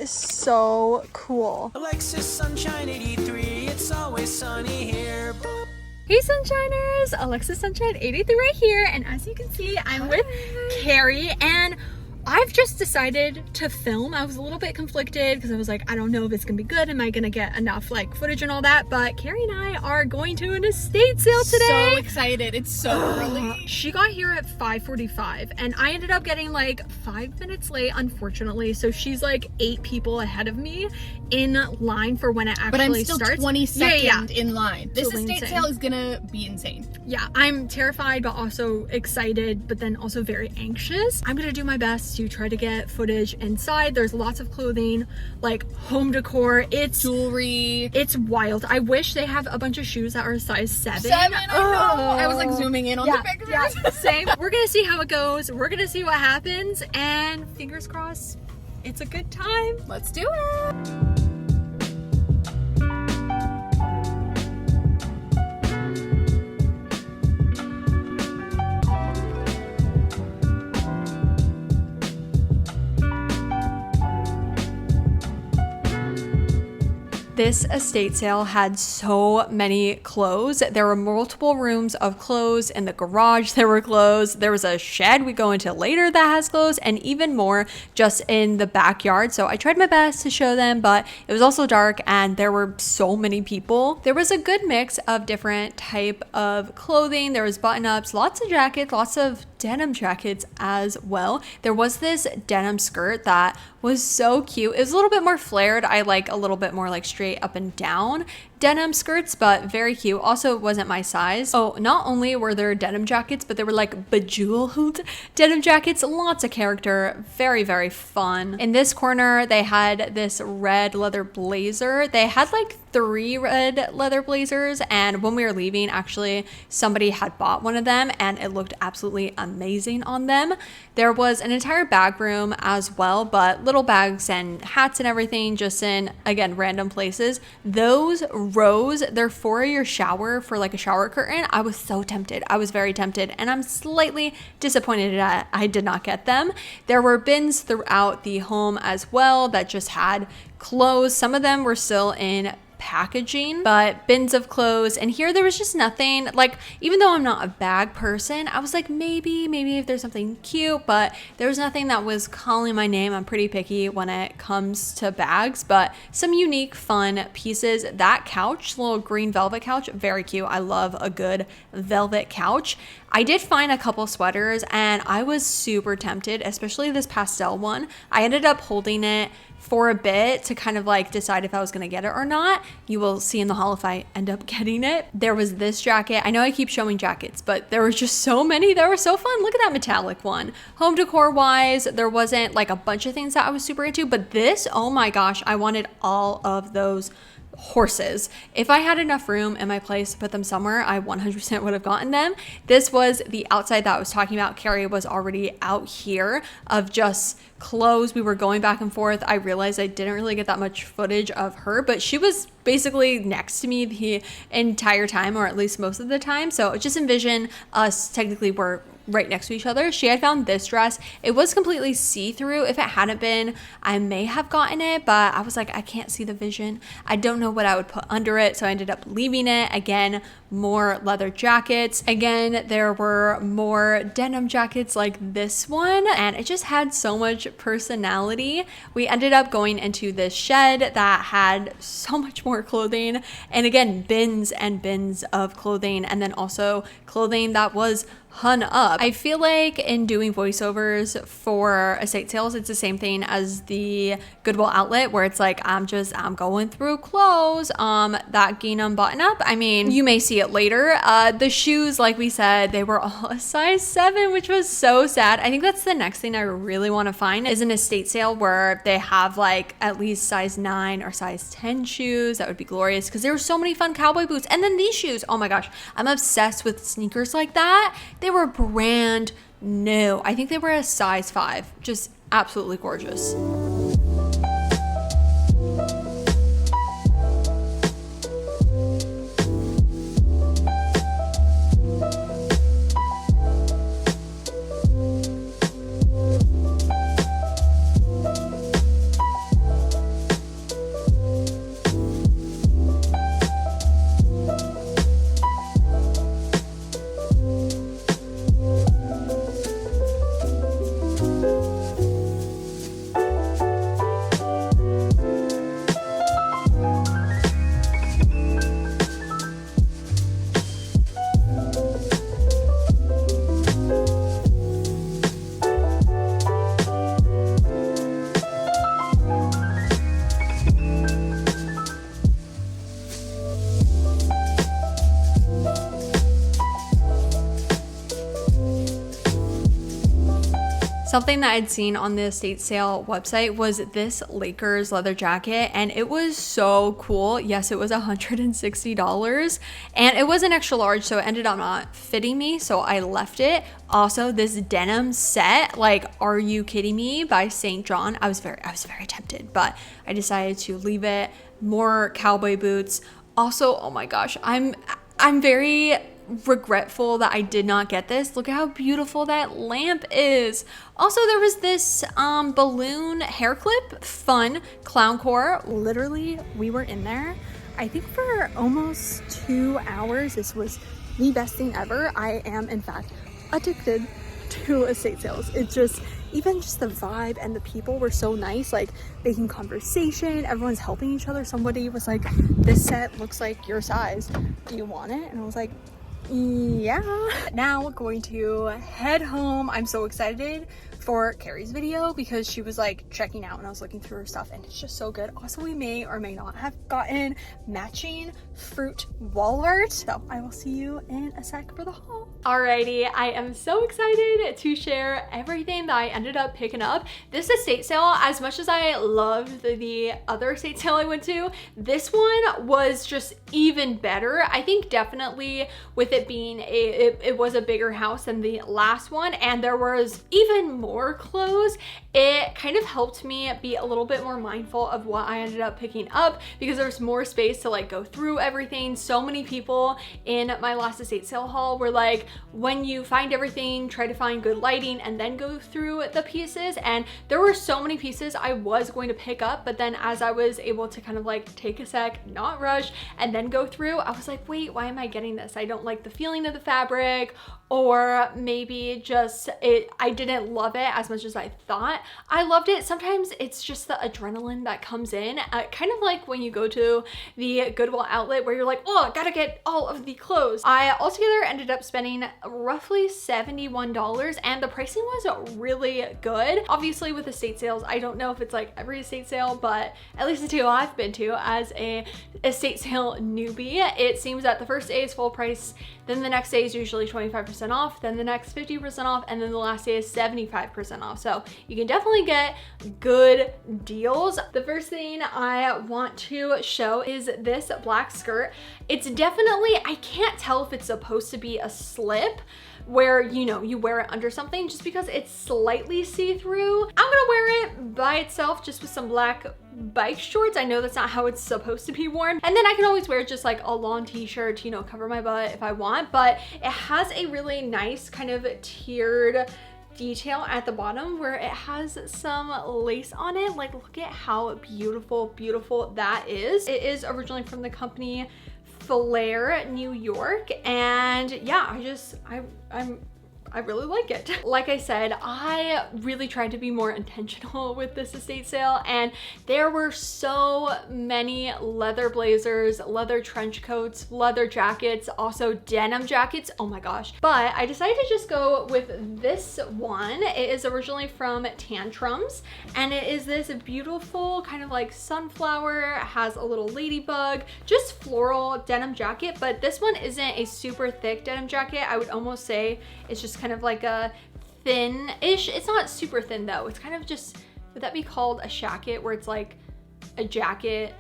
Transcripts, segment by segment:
That is so cool. Alexis Sunshine 83, it's always sunny here. Hey Sunshiners, Alexis Sunshine 83 right here, and as you can see, I'm with Carrie, and I've just decided to film. I was a little bit conflicted because I was like, I don't know if it's gonna be good. Am I gonna get enough like footage and all that? But Carrie and I are going to an estate sale today. So excited. It's so early. She got here at 5:45 and I ended up getting like 5 minutes late, unfortunately. So she's like 8 people ahead of me in line for when it actually starts. But I'm still starts. 22nd in line. This Totally estate insane. sale is gonna be insane. Yeah, I'm terrified, but also excited, but then also very anxious. I'm gonna do my best to try to get footage inside. There's lots of clothing, like home decor. It's Jewelry. It's wild. I wish they have a bunch of shoes that are size 7. I know. I was like zooming in on the pictures. Yeah, same. We're gonna see how it goes. We're gonna see what happens, and fingers crossed, it's a good time. Let's do it. This estate sale had so many clothes. There were multiple rooms of clothes. In the garage, there were clothes. There was a shed we go into later that has clothes, and even more just in the backyard. So I tried my best to show them, but it was also dark and there were so many people. There was a good mix of different type of clothing. There was button-ups, lots of jackets, lots of denim jackets as well. There was this denim skirt that was so cute. It was a little bit more flared. I like a little bit more like straight up and down denim skirts, but very cute. Also, it wasn't my size. Oh, not only were there denim jackets, but they were like bejeweled denim jackets. Lots of character. Very, very fun. In this corner, they had this red leather blazer. They had like 3 red leather blazers, and when we were leaving, actually somebody had bought one of them and it looked absolutely amazing on them. There was an entire bag room as well, but little bags and hats and everything just in, again, random places. Those rows, they're for your shower, for like a shower curtain. I was so tempted. I was very tempted, and I'm slightly disappointed that I did not get them. There were bins throughout the home as well that just had clothes. Some of them were still in packaging, but bins of clothes. And here there was just nothing, like, even though I'm not a bag person, I was like, maybe if there's something cute, but there was nothing that was calling my name. I'm pretty picky when it comes to bags, but some unique fun pieces. That couch, little green velvet couch, very cute. I love a good velvet couch. I did find a couple sweaters and I was super tempted, especially this pastel one. I ended up holding it for a bit to kind of like decide if I was going to get it or not. You will see in the haul if I end up getting it. There was this jacket. I know I keep showing jackets, but there were just so many that were so fun. Look at that metallic one. Home decor wise, there wasn't like a bunch of things that I was super into, but this, oh my gosh, I wanted all of those horses. If I had enough room in my place to put them somewhere, I 100% would have gotten them. This was the outside that I was talking about. Carrie was already out here of just clothes. We were going back and forth. I realized I didn't really get that much footage of her, but she was basically next to me the entire time, or at least most of the time. So just envision us, technically we're right next to each other. She had found this dress. It was completely see-through. If it hadn't been, I may have gotten it, but I was like, I can't see the vision. I don't know what I would put under it, so I ended up leaving it. Again, more leather jackets. Again, there were more denim jackets like this one, and it just had so much personality. We ended up going into this shed that had so much more clothing, and again, bins and bins of clothing, and then also clothing that was hung up. I feel like in doing voiceovers for estate sales, it's the same thing as the Goodwill outlet, where it's like, I'm going through clothes. That gingham button up, I mean, you may see it later. The shoes, like we said, they were all a size 7, which was so sad. I think that's the next thing I really want to find is an estate sale where they have like at least size 9 or size 10 shoes. That would be glorious, because there were so many fun cowboy boots. And then these shoes, oh my gosh, I'm obsessed with sneakers like that. They were brand new. I think they were a size 5. Just absolutely gorgeous. Something that I'd seen on the estate sale website was this Lakers leather jacket, and it was so cool. Yes, it was $160, and it was an extra large, so it ended up not fitting me, so I left it. Also, this denim set, like, are you kidding me, by St. John. I was very tempted, but I decided to leave it. More cowboy boots. Also, oh my gosh, I'm very regretful that I did not get this. Look at how beautiful that lamp is. Also, there was this balloon hair clip, fun, clown core. Literally, we were in there, I think for almost 2 hours. This was the best thing ever. I am, in fact, addicted to estate sales. It's just, even just the vibe and the people were so nice, like making conversation, everyone's helping each other. Somebody was like, this set looks like your size, do you want it? And I was like, yeah. Now we're going to head home. I'm so excited for Carrie's video because she was like checking out and I was looking through her stuff and it's just so good. Also, we may or may not have gotten matching fruit wall art. So I will see you in a sec for the haul. Alrighty, I am so excited to share everything that I ended up picking up. This estate sale, as much as I loved the other estate sale I went to, this one was just even better. I think definitely with it being it was a bigger house than the last one, and there was even more clothes. It kind of helped me be a little bit more mindful of what I ended up picking up because there's more space to like go through everything. So many people in my last estate sale haul were like, when you find everything, try to find good lighting and then go through the pieces. And there were so many pieces I was going to pick up, but then as I was able to kind of like take a sec, not rush, and then go through, I was like, wait, why am I getting this? I don't like the feeling of the fabric, or maybe just I didn't love it as much as I thought I loved it. Sometimes it's just the adrenaline that comes in, kind of like when you go to the Goodwill outlet where you're like, oh, I gotta get all of the clothes. I altogether ended up spending roughly $71 and the pricing was really good. Obviously with estate sales, I don't know if it's like every estate sale, but at least the two I've been to as a estate sale newbie, it seems that the first day is full price, then the next day is usually 25% off, then the next 50% off, and then the last day is 75% off. So you can definitely get good deals. The first thing I want to show is this black skirt. It's definitely, I can't tell if it's supposed to be a slip where, you know, you wear it under something, just because it's slightly see-through. I'm gonna wear it by itself just with some black bike shorts. I know that's not how it's supposed to be worn. And then I can always wear just like a long t-shirt to, you know, cover my butt if I want, but it has a really nice kind of tiered detail at the bottom where it has some lace on it. Like, look at how beautiful that is. It is originally from the company Flair, New York, and yeah, I really like it. Like I said, I really tried to be more intentional with this estate sale, and there were so many leather blazers, leather trench coats, leather jackets, also denim jackets, oh my gosh. But I decided to just go with this one. It is originally from Tantrums, and it is this beautiful kind of like sunflower, has a little ladybug, just floral denim jacket, but this one isn't a super thick denim jacket. I would almost say it's just kind of like a thin-ish, it's not super thin though, it's kind of just, would that be called a shacket, where it's like a jacket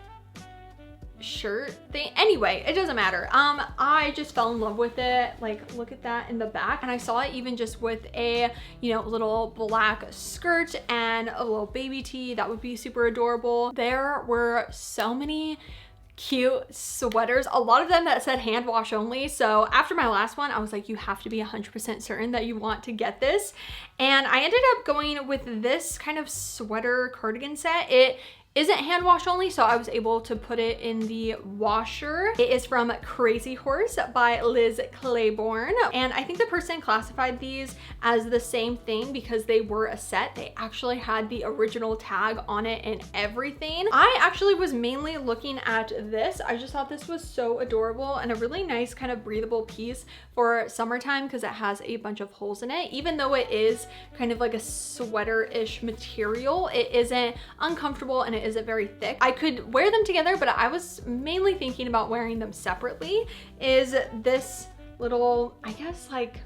shirt thing? Anyway, it doesn't matter. I just fell in love with it. Like, look at that in the back, and I saw it even just with a, you know, little black skirt and a little baby tee that would be super adorable. There were so many cute sweaters, a lot of them that said hand wash only. So after my last one, I was like, you have to be 100% certain that you want to get this. And I ended up going with this kind of sweater cardigan set. It isn't hand wash only, so I was able to put it in the washer. It is from Crazy Horse by Liz Claiborne, and I think the person classified these as the same thing because they were a set. They actually had the original tag on it and everything. I actually was mainly looking at this. I just thought this was so adorable and a really nice kind of breathable piece for summertime because it has a bunch of holes in it. Even though it is kind of like a sweater-ish material, it isn't uncomfortable and it isn't very thick. I could wear them together, but I was mainly thinking about wearing them separately. Is this little, I guess, like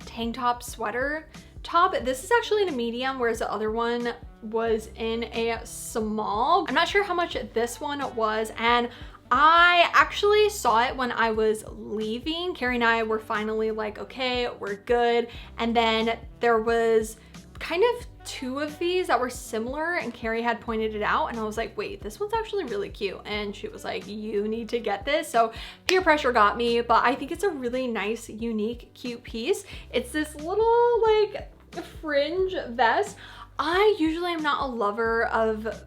tank top sweater top. This is actually in a medium, whereas the other one was in a small. I'm not sure how much this one was, and I actually saw it when I was leaving. Carrie and I were finally like, okay, we're good. And then there was kind of two of these that were similar, and Carrie had pointed it out, and I was like, wait, this one's actually really cute. And she was like, you need to get this. So peer pressure got me, but I think it's a really nice, unique, cute piece. It's this little like fringe vest. I usually am not a lover of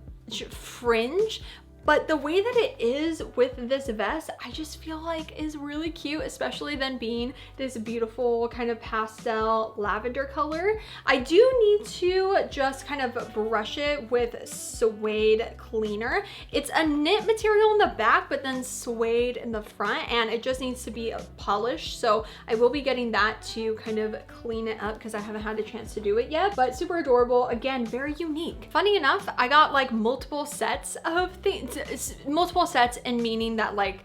fringe, but the way that it is with this vest, I just feel like is really cute, especially then being this beautiful kind of pastel lavender color. I do need to just kind of brush it with suede cleaner. It's a knit material in the back, but then suede in the front, and it just needs to be polished. So I will be getting that to kind of clean it up because I haven't had a chance to do it yet, but super adorable. Again, very unique. Funny enough, I got like multiple sets of things. It's multiple sets, and meaning that like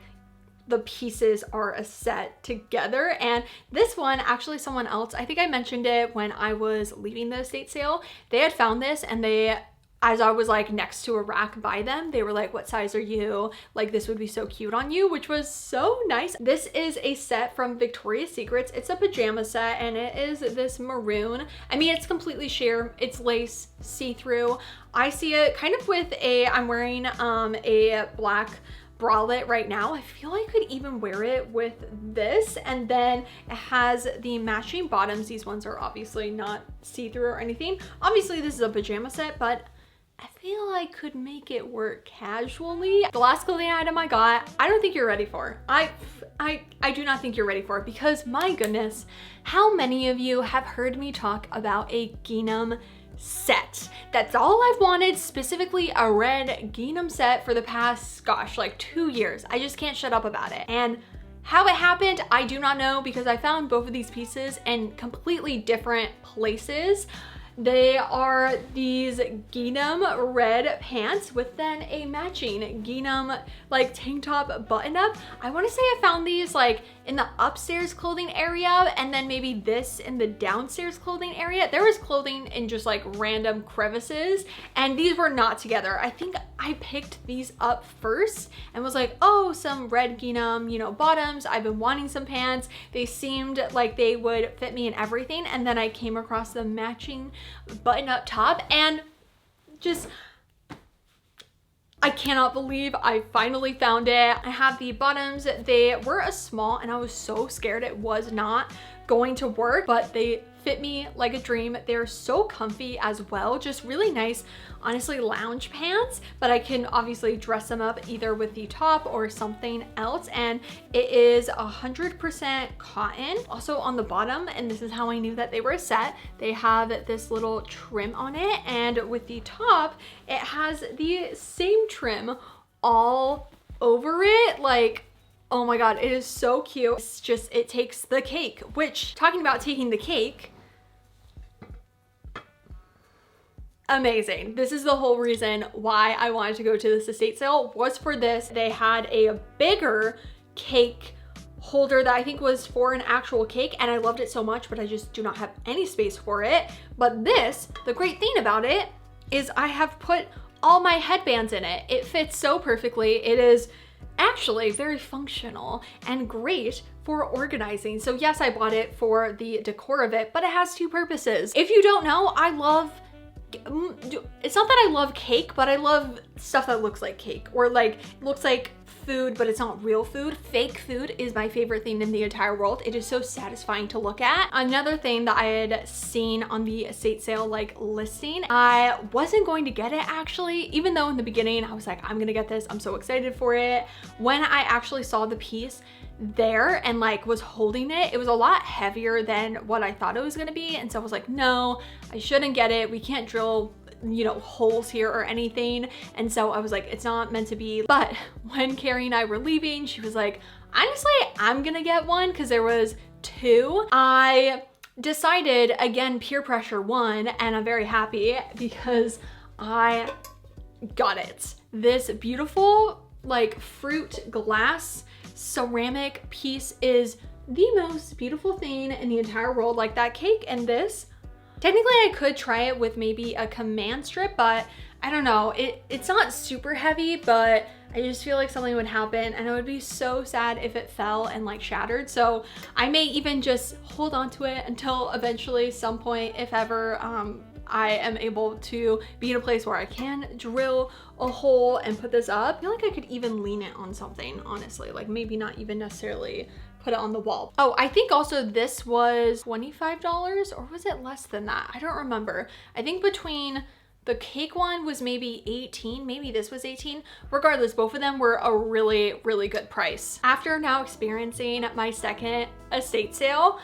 the pieces are a set together. And this one, actually someone else, I think I mentioned it when I was leaving the estate sale, they had found this, and they, as I was like next to a rack by them, they were like, what size are you? Like, this would be so cute on you, which was so nice. This is a set from Victoria's Secrets. It's a pajama set, and it is this maroon. I mean, it's completely sheer, it's lace, see-through. I see it kind of with I'm wearing a black bralette right now. I feel I could even wear it with this, and then it has the matching bottoms. These ones are obviously not see-through or anything. Obviously this is a pajama set, but I feel I could make it work casually. The last clothing item I got, I don't think you're ready for. I do not think you're ready for it, because my goodness, how many of you have heard me talk about a gingham set? That's all I've wanted, specifically a red gingham set for the past, gosh, like 2 years. I just can't shut up about it. And how it happened, I do not know, because I found both of these pieces in completely different places. They are these gingham red pants with then a matching gingham like tank top button up. I want to say I found these like in the upstairs clothing area, and then maybe this in the downstairs clothing area. There was clothing in just like random crevices, and these were not together. I think I picked these up first and was like, oh, some red gingham, you know, bottoms. I've been wanting some pants. They seemed like they would fit me in everything. And then I came across the matching button up top, and just, I cannot believe I finally found it. I have the bottoms. They were a small, and I was so scared it was not going to work, but they fit me like a dream. They're so comfy as well. Just really nice, honestly, lounge pants, but I can obviously dress them up either with the top or something else. And it is 100% cotton. Also on the bottom, and this is how I knew that they were a set, they have this little trim on it, and with the top, it has the same trim all over it. Like, oh my God, it is so cute. It's just, it takes the cake, which, talking about taking the cake, amazing. This is the whole reason why I wanted to go to this estate sale, was for this. They had a bigger cake holder that I think was for an actual cake, and I loved it so much, but I just do not have any space for it. But this, the great thing about it is I have put all my headbands in it. It fits so perfectly. It is actually very functional and great for organizing. So yes, I bought it for the decor of it, but it has two purposes. If you don't know, I love, it's not that I love cake, but I love stuff that looks like cake, or like looks like food, but it's not real food. Fake food is my favorite thing in the entire world. It is so satisfying to look at. Another thing that I had seen on the estate sale like listing, I wasn't going to get it actually, even though in the beginning I was like, I'm gonna get this, I'm so excited for it. When I actually saw the piece there and like was holding it, it was a lot heavier than what I thought it was gonna be, and so I was like, no, I shouldn't get it. We can't drill, you know, holes here or anything. And so I was like, it's not meant to be. But when Carrie and I were leaving, she was like, honestly, I'm gonna get one, because there was two. I decided, again, peer pressure won, and I'm very happy because I got it. This beautiful like fruit glass ceramic piece is the most beautiful thing in the entire world. Like that cake and this, Technically I could try it with maybe a command strip, but I don't know. It's not super heavy, but I just feel like something would happen and it would be so sad if it fell and like shattered. So I may even just hold on to it until eventually some point, if ever, I am able to be in a place where I can drill a hole and put this up. I feel like I could even lean it on something, honestly, like maybe not even necessarily put it on the wall. Oh, I think also this was $25 or was it less than that? I don't remember. I think between the cake one was maybe 18, maybe this was 18. Regardless, both of them were a really, really good price. After now experiencing my second estate sale,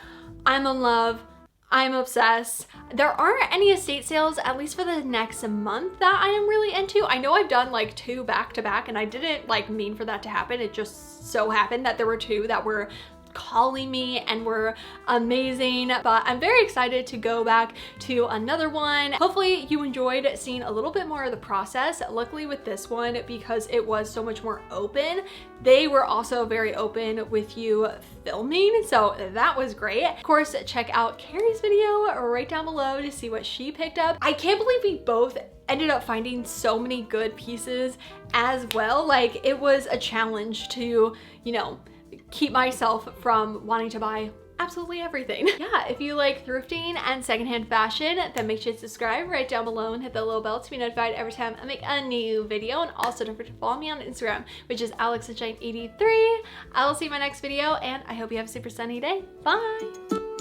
I'm in love. I'm obsessed. There aren't any estate sales, at least for the next month, that I am really into. I know I've done like 2 back to back and I didn't like mean for that to happen. It just so happened that there were 2 that were calling me and were amazing, but I'm very excited to go back to another one. Hopefully you enjoyed seeing a little bit more of the process. Luckily with this one, because it was so much more open, they were also very open with you filming, so that was great. Of course, check out Carrie's video right down below to see what she picked up. I can't believe we both ended up finding so many good pieces as well. Like, it was a challenge to, you know, keep myself from wanting to buy absolutely everything. Yeah, if you like thrifting and secondhand fashion, then make sure to subscribe right down below and hit the little bell to be notified every time I make a new video. And also don't forget to follow me on Instagram, which is AlexSunshine83. I will see you in my next video, and I hope you have a super sunny day. Bye!